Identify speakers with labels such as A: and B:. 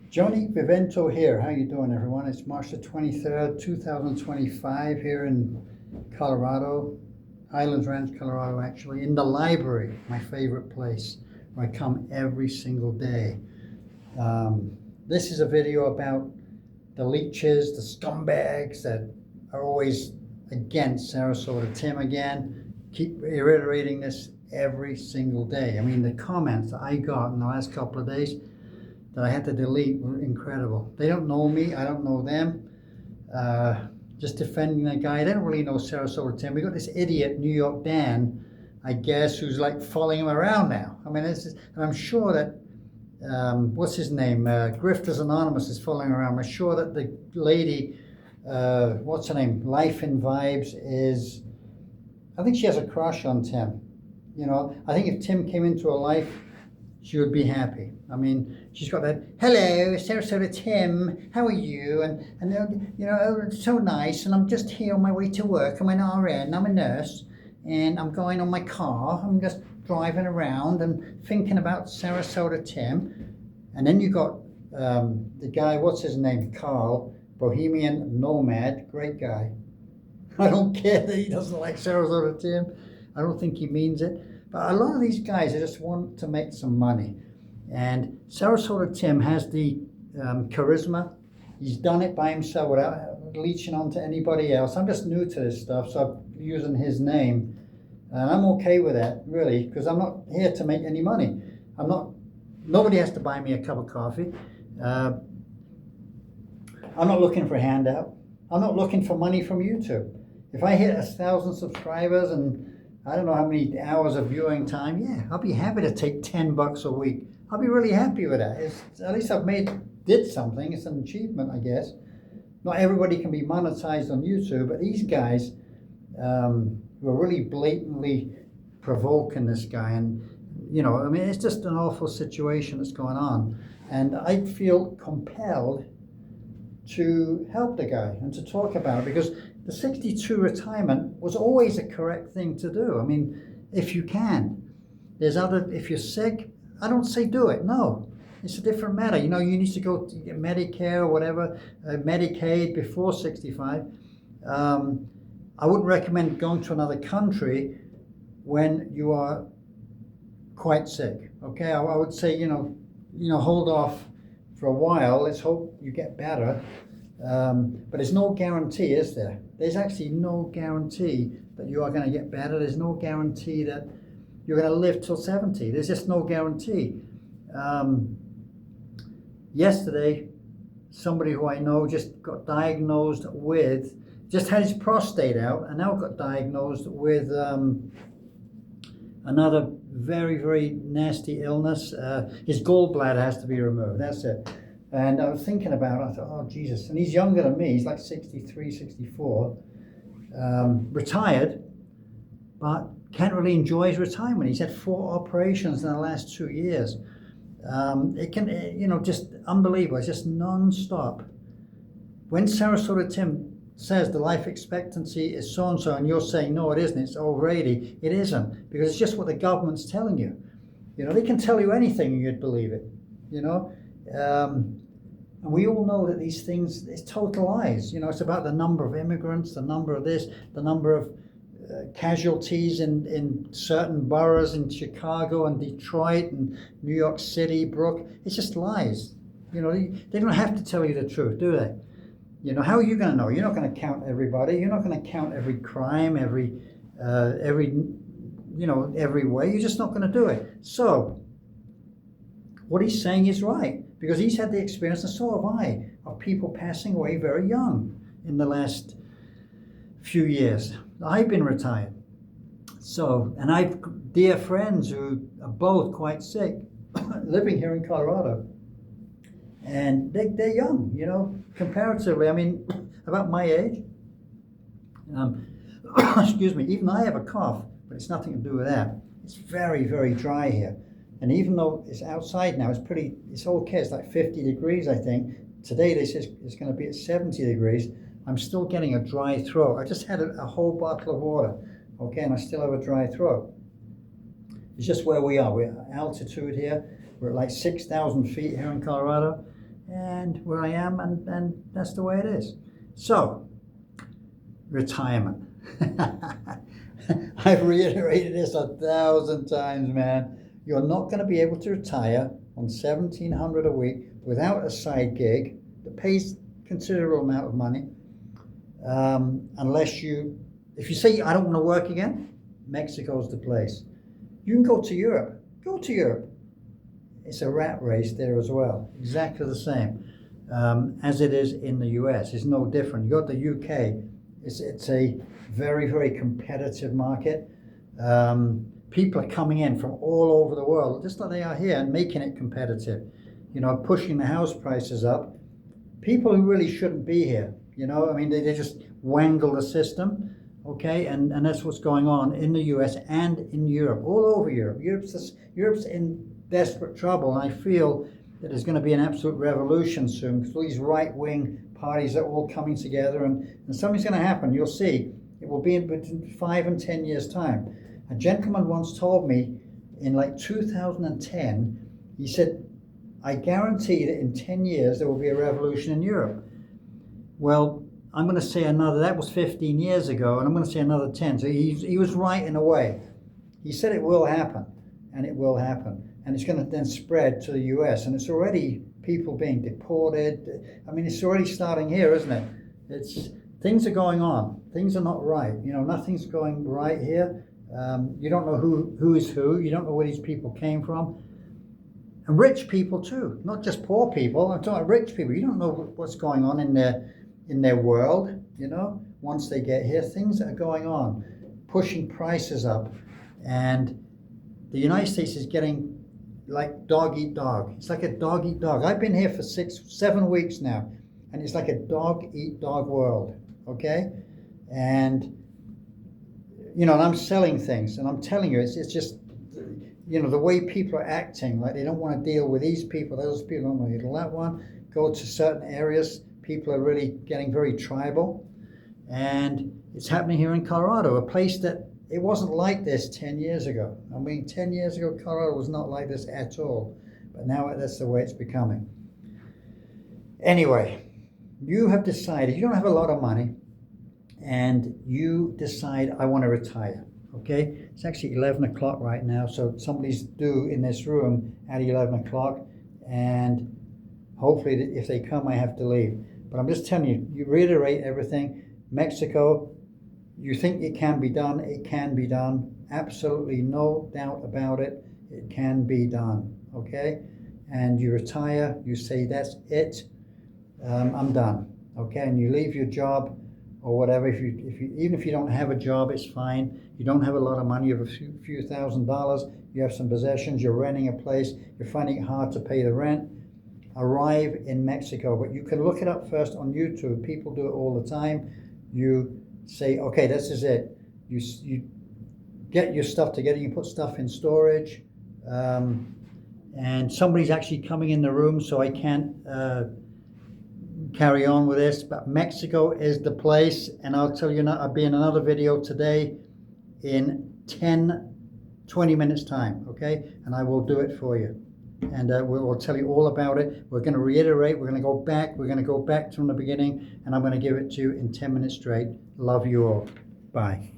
A: Johnny Vivento here. How you doing, everyone? It's March the 23rd, 2025 here in Colorado, Highlands Ranch, Colorado, actually, in the library, my favorite place, where I come every single day. This is a video about the leeches, the scumbags that are always against Sarasota. Tim, again, keep reiterating this every single day. I mean, the comments that I got in the last couple of days that I had to delete were incredible. They don't know me, I don't know them. Just defending that guy. They don't really know Sarasota Tim. We got this idiot New York Dan, I guess, who's like following him around now. I mean, and I'm sure that what's his name? Grifters Anonymous is following around. I'm sure that the lady, what's her name? Life in Vibes is, I think she has a crush on Tim. You know, I think if Tim came into her life, she would be happy. I mean, she's got that, hello, Sarasota Tim, how are you? And you know, it's so nice, and I'm just here on my way to work. I'm an RN, I'm a nurse, and I'm going on my car. I'm just driving around and thinking about Sarasota Tim. And then you got the guy, what's his name? Carl, Bohemian Nomad, great guy. I don't care that he doesn't like Sarasota Tim. I don't think he means it. But a lot of these guys, they just want to make some money. And Sarasota Tim has the charisma. He's done it by himself without leeching onto anybody else. I'm just new to this stuff, so I'm using his name. And I'm okay with that, really, because I'm not here to make any money. Nobody has to buy me a cup of coffee. I'm not looking for a handout. I'm not looking for money from YouTube. If I hit 1,000 subscribers and I don't know how many hours of viewing time, yeah, I'll be happy to take $10 a week. I'll be really happy with that. At least I've did something. It's an achievement, I guess. Not everybody can be monetized on YouTube, but these guys were really blatantly provoking this guy. And, you know, I mean, it's just an awful situation that's going on. And I feel compelled to help the guy and to talk about it, because the 62 retirement was always a correct thing to do. I mean, if you can. If you're sick, I don't say do it. No, it's a different matter. You know, you need to go to get Medicare or whatever, Medicaid before 65. I wouldn't recommend going to another country when you are quite sick. Okay, I would say, you know, hold off for a while. Let's hope you get better. But there's no guarantee, is there? There's actually no guarantee that you are going to get better. There's no guarantee that you're going to live till 70. There's just no guarantee. Yesterday, somebody who I know just got diagnosed with, just had his prostate out, and now got diagnosed with another very, very nasty illness. His gallbladder has to be removed. That's it. And I was thinking about it, I thought, oh, Jesus. And he's younger than me. He's like 63, 64. Retired, but can't really enjoy his retirement. He's had 4 operations in the last 2 years. It can, you know, just unbelievable. It's just non-stop. When Sarasota Tim says the life expectancy is so-and-so, and you're saying, no, it isn't, it's over 80, it isn't, because it's just what the government's telling you. You know, they can tell you anything and you'd believe it, you know. And we all know that these things, it's total lies. You know, it's about the number of immigrants, the number of this, the number of casualties in certain boroughs in Chicago and Detroit and New York City, Brook. It's just lies. You know, they don't have to tell you the truth, do they? You know, how are you going to know? You're not going to count everybody. You're not going to count every crime, every way. You're just not going to do it. So what he's saying is right, because he's had the experience, and so have I, of people passing away very young in the last few years. I've been retired. So, and I've dear friends who are both quite sick, living here in Colorado. And they're young, you know, comparatively. I mean, about my age. Excuse me, even I have a cough, but it's nothing to do with that. It's very, very dry here. And even though it's outside now, it's okay. It's like 50 degrees, I think. Today they say it's going to be at 70 degrees. I'm still getting a dry throat. I just had a whole bottle of water, okay, and I still have a dry throat. It's just where we are. We're at altitude here. We're at like 6,000 feet here in Colorado. and where I am, and that's the way it is. So, retirement. I've reiterated this 1,000 times, man. You're not going to be able to retire on $1,700 a week without a side gig that pays considerable amount of money, unless if you say, I don't want to work again, Mexico's the place. You can go to Europe. Go to Europe. It's a rat race there as well. Exactly the same as it is in the US. It's no different. You go to the UK. It's a very, very competitive market. People are coming in from all over the world, just like they are here, and making it competitive. You know, pushing the house prices up. People who really shouldn't be here. You know, I mean, they just wangle the system. Okay, and that's what's going on in the US and in Europe, all over Europe. Europe's in desperate trouble, and I feel that there's going to be an absolute revolution soon, because all these right-wing parties are all coming together, and something's going to happen. You'll see. It will be in between 5 and 10 years' time. A gentleman once told me in like 2010, he said, I guarantee that in 10 years there will be a revolution in Europe. Well, I'm going to say that was 15 years ago, and I'm going to say another 10. So he was right in a way. He said it will happen, and it will happen. And it's going to then spread to the US, and it's already people being deported. I mean, it's already starting here, isn't it? Things are going on. Things are not right. You know, nothing's going right here. You don't know who is who. You don't know where these people came from. And rich people too, not just poor people. I'm talking about rich people. You don't know what's going on in their world, you know. Once they get here, things are going on, pushing prices up, and the United States is getting like dog eat dog. It's like a dog eat dog. I've been here for 6-7 weeks now, and it's like a dog eat dog world, okay? And you know, and I'm selling things, and I'm telling you, it's just, you know, the way people are acting, like they don't want to deal with these people, those people don't want to deal with that one. Go to certain areas, people are really getting very tribal, and it's happening here in Colorado, a place that it wasn't like this 10 years ago. I mean, 10 years ago, Colorado was not like this at all, but now that's the way it's becoming. Anyway, you have decided, you don't have a lot of money, and you decide, I want to retire, okay? It's actually 11 o'clock right now, so somebody's due in this room at 11 o'clock, and hopefully if they come, I have to leave. But I'm just telling you, you reiterate everything. Mexico, you think it can be done, it can be done. Absolutely no doubt about it, it can be done, okay? And you retire, you say, that's it, I'm done, okay? And you leave your job, or whatever. Even if you don't have a job, it's fine. You don't have a lot of money. You have a few $1,000s. You have some possessions. You're renting a place. You're finding it hard to pay the rent. Arrive in Mexico, but you can look it up first on YouTube. People do it all the time. You say, okay, this is it. You get your stuff together. You put stuff in storage, and somebody's actually coming in the room, so I can't carry on with this, but Mexico is the place, and I'll tell you, I'll be in another video today in 20 minutes time, okay? And I will do it for you, and we'll tell you all about it. We're going to reiterate, we're going to go back from the beginning, and I'm going to give it to you in 10 minutes straight. Love you all. Bye.